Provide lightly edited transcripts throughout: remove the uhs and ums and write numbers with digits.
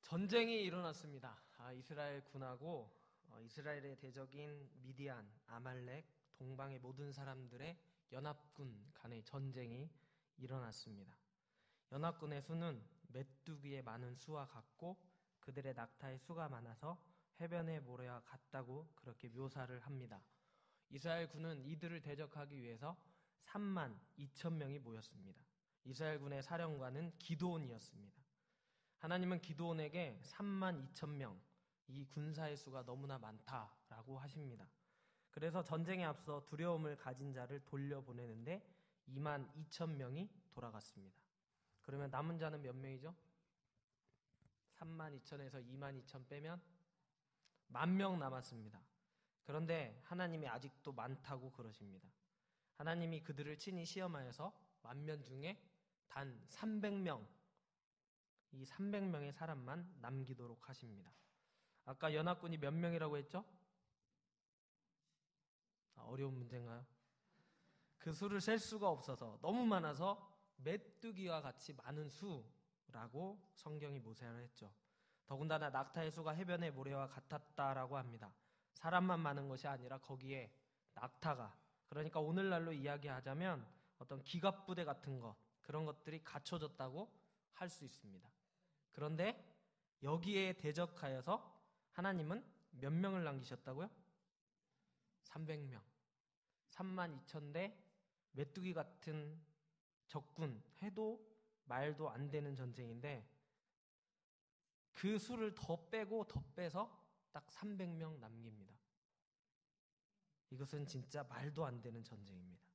전쟁이 일어났습니다. 이스라엘 군하고 이스라엘의 대적인 미디안, 아말렉, 동방의 모든 사람들의 연합군 간의 전쟁이 일어났습니다. 연합군의 수는 메뚜기의 많은 수와 같고 그들의 낙타의 수가 많아서 해변의 모래와 같다고 그렇게 묘사를 합니다. 이스라엘 군은 이들을 대적하기 위해서 3만 2천 명이 모였습니다. 이스라엘 군의 사령관은 기드온이었습니다. 하나님은 기드온에게 3만 2천 명, 이 군사의 수가 너무나 많다라고 하십니다. 그래서 전쟁에 앞서 두려움을 가진 자를 돌려보내는데 2만 2천 명이 돌아갔습니다. 그러면 남은 자는 몇 명이죠? 3만 2천에서 2만 2천 빼면 10,000명 남았습니다. 그런데 하나님이 아직도 많다고 그러십니다. 하나님이 그들을 친히 시험하여서 10,000명 중에 단 300명, 이 300명의 사람만 남기도록 하십니다. 아까 연합군이 몇 명이라고 했죠? 어려운 문제인가요? 그 수를 셀 수가 없어서 너무 많아서 메뚜기와 같이 많은 수라고 성경이 묘사를 했죠. 더군다나 낙타의 수가 해변의 모래와 같았다라고 합니다. 사람만 많은 것이 아니라 거기에 낙타가, 그러니까 오늘날로 이야기하자면 어떤 기갑부대 같은 것, 그런 것들이 갖춰졌다고 할 수 있습니다. 그런데 여기에 대적하여서 하나님은 몇 명을 남기셨다고요? 300명. 3만 2천 대 메뚜기 같은 적군 해도 말도 안 되는 전쟁인데 그 수를 더 빼고 더 빼서 딱 300명 남깁니다. 이것은 진짜 말도 안 되는 전쟁입니다.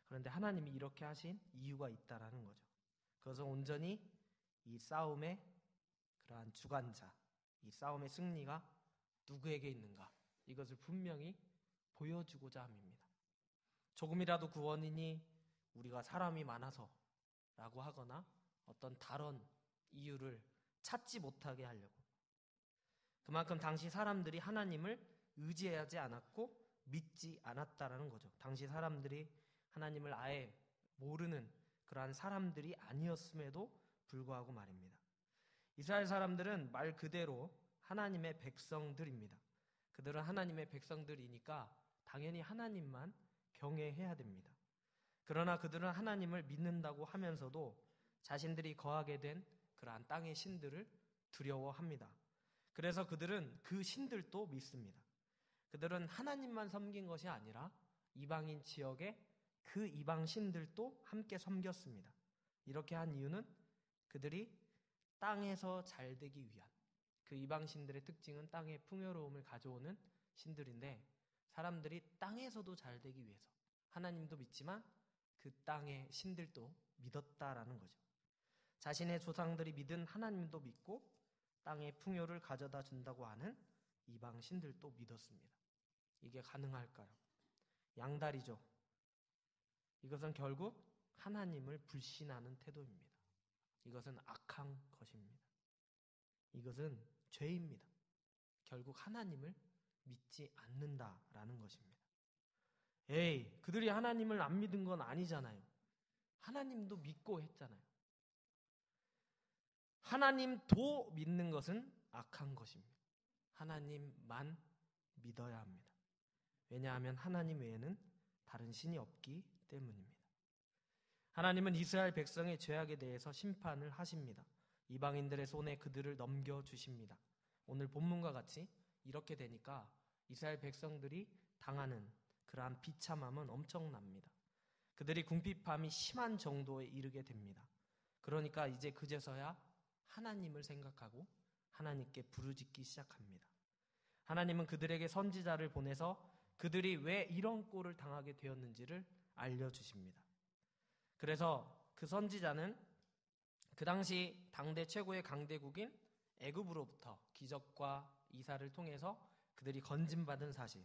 그런데 하나님이 이렇게 하신 이유가 있다라는 거죠. 그것은 온전히 이 싸움의 그러한 주관자, 이 싸움의 승리가 누구에게 있는가, 이것을 분명히 보여주고자 함입니다. 조금이라도 그 원인이 우리가 사람이 많아서 라고 하거나 어떤 다른 이유를 찾지 못하게 하려고, 그만큼 당시 사람들이 하나님을 의지하지 않았고 믿지 않았다라는 거죠. 당시 사람들이 하나님을 아예 모르는 그러한 사람들이 아니었음에도 불구하고 말입니다. 이스라엘 사람들은 말 그대로 하나님의 백성들입니다. 그들은 하나님의 백성들이니까 당연히 하나님만 경외해야 됩니다. 그러나 그들은 하나님을 믿는다고 하면서도 자신들이 거하게 된 그러한 땅의 신들을 두려워합니다. 그래서 그들은 그 신들도 믿습니다. 그들은 하나님만 섬긴 것이 아니라 이방인 지역의 그 이방 신들도 함께 섬겼습니다. 이렇게 한 이유는 그들이 땅에서 잘 되기 위한, 그 이방 신들의 특징은 땅의 풍요로움을 가져오는 신들인데 사람들이 땅에서도 잘 되기 위해서 하나님도 믿지만 그 땅의 신들도 믿었다라는 거죠. 자신의 조상들이 믿은 하나님도 믿고 땅의 풍요를 가져다 준다고 하는 이방 신들도 믿었습니다. 이게 가능할까요? 양다리죠. 이것은 결국 하나님을 불신하는 태도입니다. 이것은 악한 것입니다. 이것은 죄입니다. 결국 하나님을 믿지 않는다라는 것입니다. 그들이 하나님을 안 믿은 건 아니잖아요. 하나님도 믿고 했잖아요. 하나님도 믿는 것은 악한 것입니다. 하나님만 믿어야 합니다. 왜냐하면 하나님 외에는 다른 신이 없기 때문입니다. 하나님은 이스라엘 백성의 죄악에 대해서 심판을 하십니다. 이방인들의 손에 그들을 넘겨주십니다. 오늘 본문과 같이 이렇게 되니까 이스라엘 백성들이 당하는 그러한 비참함은 엄청납니다. 그들이 궁핍함이 심한 정도에 이르게 됩니다. 그러니까 이제 그제서야 하나님을 생각하고 하나님께 부르짖기 시작합니다. 하나님은 그들에게 선지자를 보내서 그들이 왜 이런 꼴을 당하게 되었는지를 알려주십니다. 그래서 그 선지자는 그 당시 당대 최고의 강대국인 애굽으로부터 기적과 이사를 통해서 그들이 건짐받은 사실,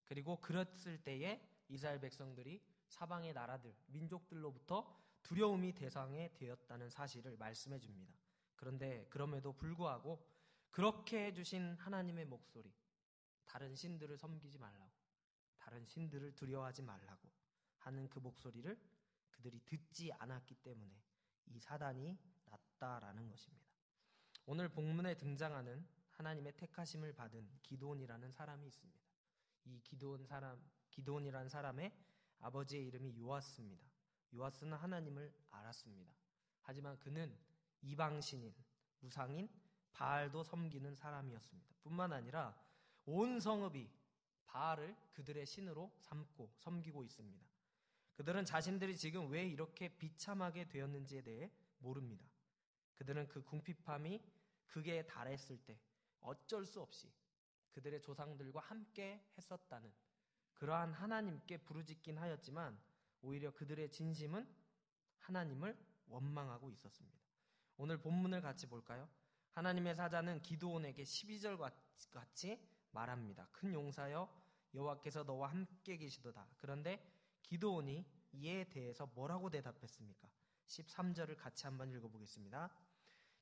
그리고 그랬을 때에 이스라엘 백성들이 사방의 나라들, 민족들로부터 두려움이 대상이 되었다는 사실을 말씀해 줍니다. 그런데 그럼에도 불구하고 그렇게 해주신 하나님의 목소리, 다른 신들을 섬기지 말라고, 다른 신들을 두려워하지 말라고 하는 그 목소리를 그들이 듣지 않았기 때문에 이 사단이 났다라는 것입니다. 오늘 본문에 등장하는 하나님의 택하심을 받은 기드온이라는 사람이 있습니다. 이 기드온이라는 사람의 아버지의 이름이 요아스입니다. 요아스는 하나님을 알았습니다. 하지만 그는 이방신인, 우상인 바알도 섬기는 사람이었습니다. 뿐만 아니라 온 성읍이 바알을 그들의 신으로 삼고 섬기고 있습니다. 그들은 자신들이 지금 왜 이렇게 비참하게 되었는지에 대해 모릅니다. 그들은 그 궁핍함이 극에 달했을 때 어쩔 수 없이 그들의 조상들과 함께 했었다는 그러한 하나님께 부르짖긴 하였지만 오히려 그들의 진심은 하나님을 원망하고 있었습니다. 오늘 본문을 같이 볼까요? 하나님의 사자는 기드온에게 12절 같이 말합니다. 큰 용사여 여호와께서 너와 함께 계시도다. 그런데 기드온이 이에 대해서 뭐라고 대답했습니까? 13절을 같이 한번 읽어보겠습니다.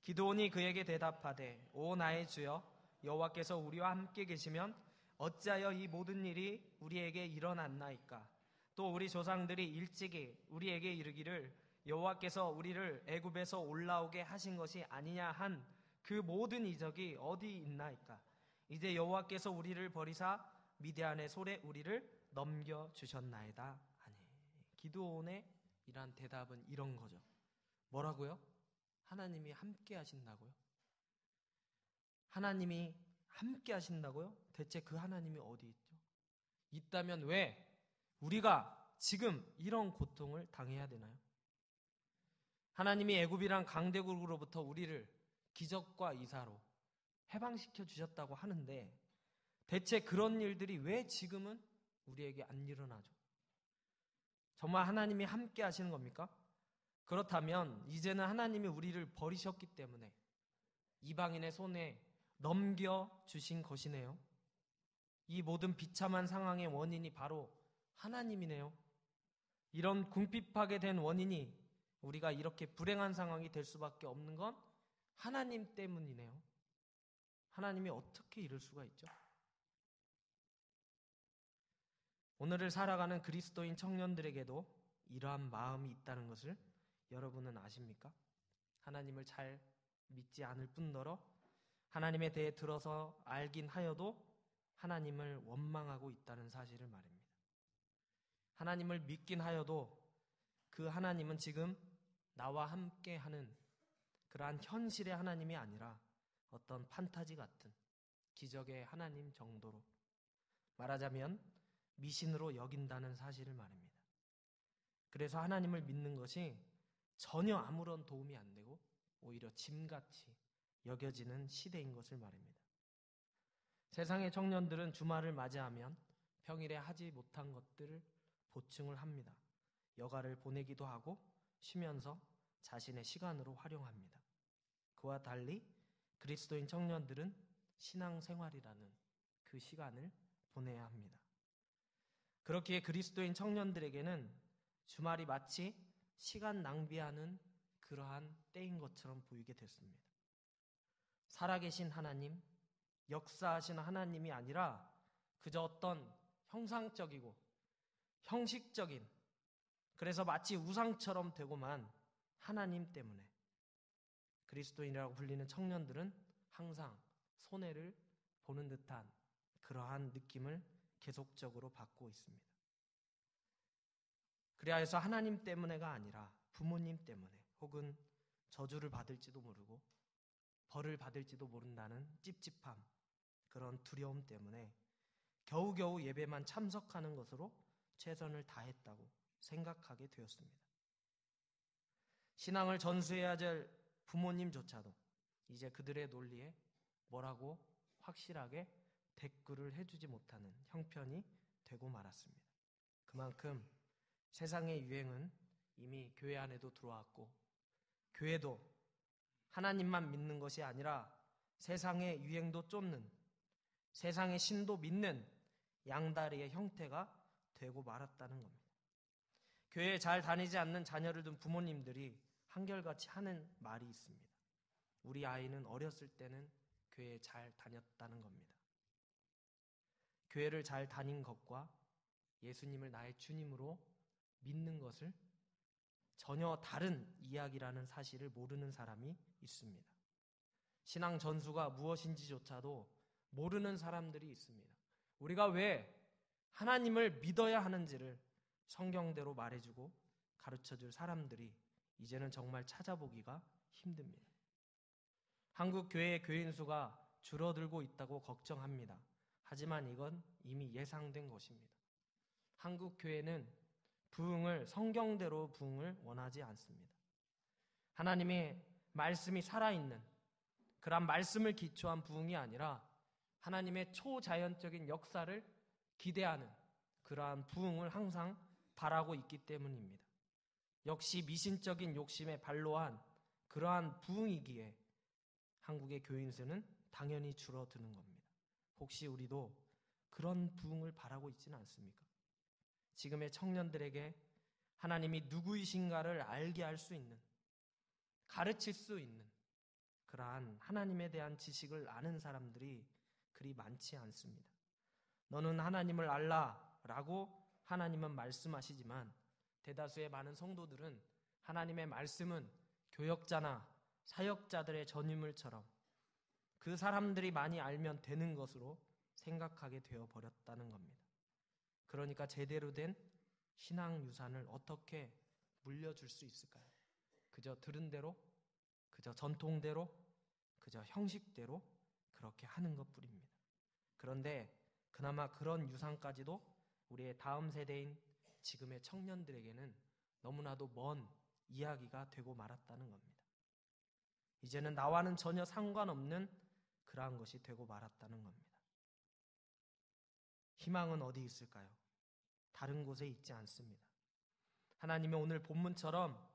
기드온이 그에게 대답하되 오 나의 주여 여호와께서 우리와 함께 계시면 어찌하여 이 모든 일이 우리에게 일어났나이까? 또 우리 조상들이 일찍이 우리에게 이르기를 여호와께서 우리를 애굽에서 올라오게 하신 것이 아니냐 한 그 모든 이적이 어디 있나이까? 이제 여호와께서 우리를 버리사 미디안의 손에 우리를 넘겨주셨나이다 하니. 기드온의 이러한 대답은 이런 거죠. 뭐라고요? 하나님이 함께 하신다고요? 하나님이 함께 하신다고요? 대체 그 하나님이 어디 있죠? 있다면 왜 우리가 지금 이런 고통을 당해야 되나요? 하나님이 애굽이란 강대국으로부터 우리를 기적과 이사로 해방시켜 주셨다고 하는데 대체 그런 일들이 왜 지금은 우리에게 안 일어나죠? 정말 하나님이 함께 하시는 겁니까? 그렇다면 이제는 하나님이 우리를 버리셨기 때문에 이방인의 손에 넘겨주신 것이네요. 이 모든 비참한 상황의 원인이 바로 하나님이네요. 이런 궁핍하게 된 원인이 우리가 이렇게 불행한 상황이 될 수밖에 없는 건 하나님 때문이네요. 하나님이 어떻게 이럴 수가 있죠? 오늘을 살아가는 그리스도인 청년들에게도 이러한 마음이 있다는 것을 여러분은 아십니까? 하나님을 잘 믿지 않을 뿐더러 하나님에 대해 들어서 알긴 하여도 하나님을 원망하고 있다는 사실을 말입니다. 하나님을 믿긴 하여도 그 하나님은 지금 나와 함께 하는 그러한 현실의 하나님이 아니라 어떤 판타지 같은 기적의 하나님 정도로 말하자면 미신으로 여긴다는 사실을 말입니다. 그래서 하나님을 믿는 것이 전혀 아무런 도움이 안 되고 오히려 짐같이 여겨지는 시대인 것을 말입니다. 세상의 청년들은 주말을 맞이하면 평일에 하지 못한 것들을 보충을 합니다. 여가를 보내기도 하고 쉬면서 자신의 시간으로 활용합니다. 그와 달리 그리스도인 청년들은 신앙생활이라는 그 시간을 보내야 합니다. 그렇기에 그리스도인 청년들에게는 주말이 마치 시간 낭비하는 그러한 때인 것처럼 보이게 됐습니다. 살아계신 하나님, 역사하시는 하나님이 아니라 그저 어떤 형상적이고 형식적인, 그래서 마치 우상처럼 되고만 하나님 때문에 그리스도인이라고 불리는 청년들은 항상 손해를 보는 듯한 그러한 느낌을 계속적으로 받고 있습니다. 그래서 하나님 때문에가 아니라 부모님 때문에 혹은 저주를 받을지도 모르고 벌을 받을지도 모른다는 찝찝함, 그런 두려움 때문에 겨우겨우 예배만 참석하는 것으로 최선을 다했다고 생각하게 되었습니다. 신앙을 전수해야 될 부모님조차도 이제 그들의 논리에 뭐라고 확실하게 댓글을 해주지 못하는 형편이 되고 말았습니다. 그만큼 세상의 유행은 이미 교회 안에도 들어왔고 교회도 하나님만 믿는 것이 아니라 세상의 유행도 쫓는, 세상의 신도 믿는 양다리의 형태가 되고 말았다는 겁니다. 교회에 잘 다니지 않는 자녀를 둔 부모님들이 한결같이 하는 말이 있습니다. 우리 아이는 어렸을 때는 교회에 잘 다녔다는 겁니다. 교회를 잘 다닌 것과 예수님을 나의 주님으로 믿는 것을 전혀 다른 이야기라는 사실을 모르는 사람이 있습니다. 신앙 전수가 무엇인지조차도 모르는 사람들이 있습니다. 우리가 왜 하나님을 믿어야 하는지를 성경대로 말해주고 가르쳐줄 사람들이 이제는 정말 찾아보기가 힘듭니다. 한국 교회의 교인 수가 줄어들고 있다고 걱정합니다. 하지만 이건 이미 예상된 것입니다. 한국 교회는 성경대로 부흥을 원하지 않습니다. 하나님의 말씀이 살아있는 그런 말씀을 기초한 부흥이 아니라 하나님의 초자연적인 역사를 기대하는 그러한 부흥을 항상 바라고 있기 때문입니다. 역시 미신적인 욕심에 발로한 그러한 부흥이기에 한국의 교인 수는 당연히 줄어드는 겁니다. 혹시 우리도 그런 부흥을 바라고 있지는 않습니까? 지금의 청년들에게 하나님이 누구이신가를 알게 할 수 있는, 가르칠 수 있는 그러한 하나님에 대한 지식을 아는 사람들이 그리 많지 않습니다. 너는 하나님을 알라라고 하나님은 말씀하시지만 대다수의 많은 성도들은 하나님의 말씀은 교역자나 사역자들의 전유물처럼 그 사람들이 많이 알면 되는 것으로 생각하게 되어버렸다는 겁니다. 그러니까 제대로 된 신앙 유산을 어떻게 물려줄 수 있을까요? 그저 들은 대로, 그저 전통대로, 그저 형식대로 그렇게 하는 것뿐입니다. 그런데 그나마 그런 유산까지도 우리의 다음 세대인 지금의 청년들에게는 너무나도 먼 이야기가 되고 말았다는 겁니다. 이제는 나와는 전혀 상관없는 그러한 것이 되고 말았다는 겁니다. 희망은 어디 있을까요? 다른 곳에 있지 않습니다. 하나님이 오늘 본문처럼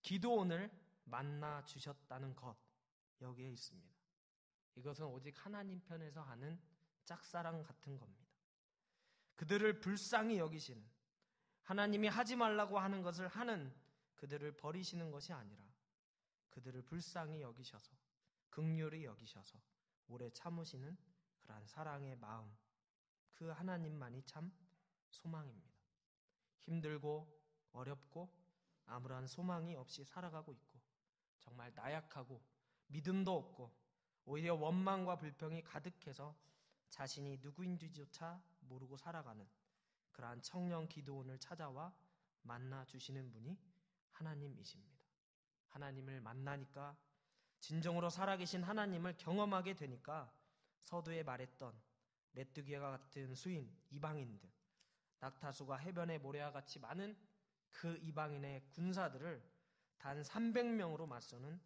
기드온을 만나 주셨다는 것, 여기에 있습니다. 이것은 오직 하나님 편에서 하는 짝사랑 같은 겁니다. 그들을 불쌍히 여기시는, 하나님이 하지 말라고 하는 것을 하는 그들을 버리시는 것이 아니라 그들을 불쌍히 여기셔서, 긍휼히 여기셔서 오래 참으시는 그러한 사랑의 마음, 그 하나님만이 참 소망입니다. 힘들고 어렵고 아무런 소망이 없이 살아가고 있고 정말 나약하고 믿음도 없고 오히려 원망과 불평이 가득해서 자신이 누구인지조차 모르고 살아가는 그러한 청년 기드온을 찾아와 만나주시는 분이 하나님이십니다. 하나님을 만나니까, 진정으로 살아계신 하나님을 경험하게 되니까 서두에 말했던 메뚜기와 같은 수인, 이방인들, 낙타수가 해변의 모래와 같이 많은 그 이방인의 군사들을 단 300명으로 맞서는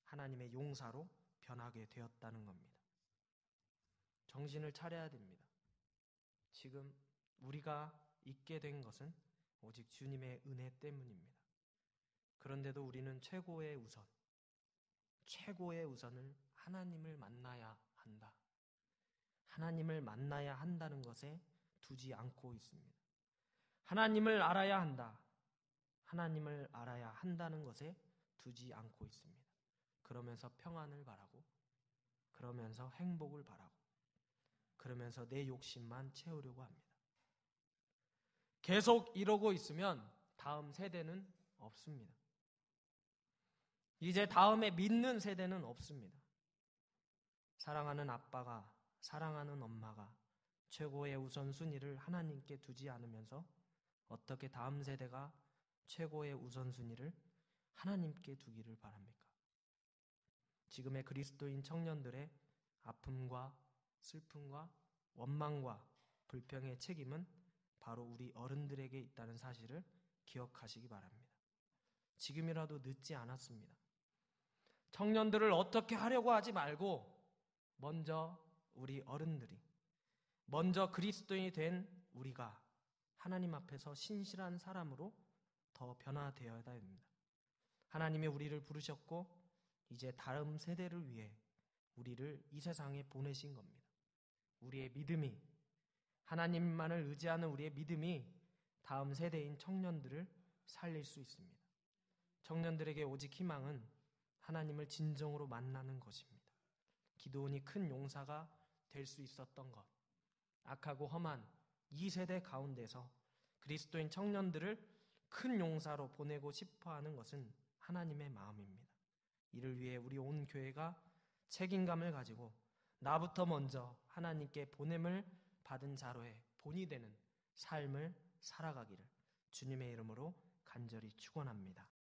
하나님의 용사로 변하게 되었다는 겁니다. 정신을 차려야 됩니다. 지금 우리가 있게 된 것은 오직 주님의 은혜 때문입니다. 그런데도 우리는 최고의 우선을 하나님을 만나야 한다. 하나님을 만나야 한다는 것에 두지 않고 있습니다. 하나님을 알아야 한다. 하나님을 알아야 한다는 것에 두지 않고 있습니다. 그러면서 평안을 바라고, 그러면서 행복을 바라고, 그러면서 내 욕심만 채우려고 합니다. 계속 이러고 있으면 다음 세대는 없습니다. 이제 다음에 믿는 세대는 없습니다. 사랑하는 아빠가, 사랑하는 엄마가 최고의 우선순위를 하나님께 두지 않으면서 어떻게 다음 세대가 최고의 우선순위를 하나님께 두기를 바랍니까? 지금의 그리스도인 청년들의 아픔과 슬픔과 원망과 불평의 책임은 바로 우리 어른들에게 있다는 사실을 기억하시기 바랍니다. 지금이라도 늦지 않았습니다. 청년들을 어떻게 하려고 하지 말고 먼저 우리 어른들이, 먼저 그리스도인이 된 우리가 하나님 앞에서 신실한 사람으로 더 변화되어야 됩니다. 하나님이 우리를 부르셨고 이제 다음 세대를 위해 우리를 이 세상에 보내신 겁니다. 우리의 믿음이, 하나님만을 의지하는 우리의 믿음이 다음 세대인 청년들을 살릴 수 있습니다. 청년들에게 오직 희망은 하나님을 진정으로 만나는 것입니다. 기드온이 큰 용사가 될 수 있었던 것, 악하고 험한 이 세대 가운데서 그리스도인 청년들을 큰 용사로 보내고 싶어하는 것은 하나님의 마음입니다. 이를 위해 우리 온 교회가 책임감을 가지고 나부터 먼저 하나님께 보냄을 받은 자로의 본이 되는 삶을 살아가기를 주님의 이름으로 간절히 축원합니다.